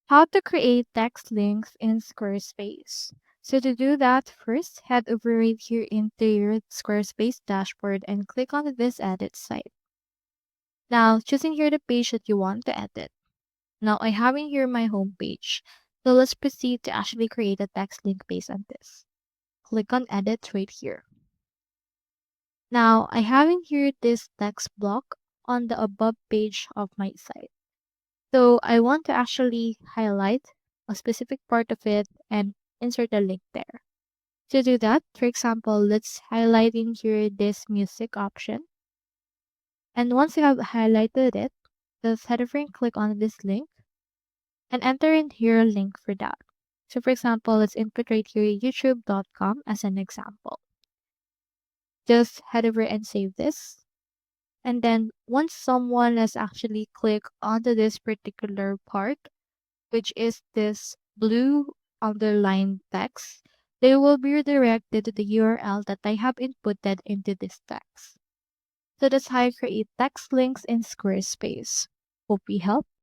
How to create text links in Squarespace. So to do that, first head over right here into your Squarespace dashboard and click on this edit site. Now choosing here the page that you want to edit. Now I have in here my home page. So let's proceed to actually create a text link based on this. Click on edit right here. Now I have in here this text block on the above page of my site. So I want to actually highlight a specific part of it and insert a link there. To do that, for example, let's highlight in here this music option. And once you have highlighted it, just head over and click on this link and enter in here a link for that. So for example, let's input right here youtube.com as an example. Just head over and save this. And then once someone has actually clicked onto this particular part, which is this blue underlined text, they will be redirected to the URL that I have inputted into this text. So that's how I create text links in Squarespace. Hope we help.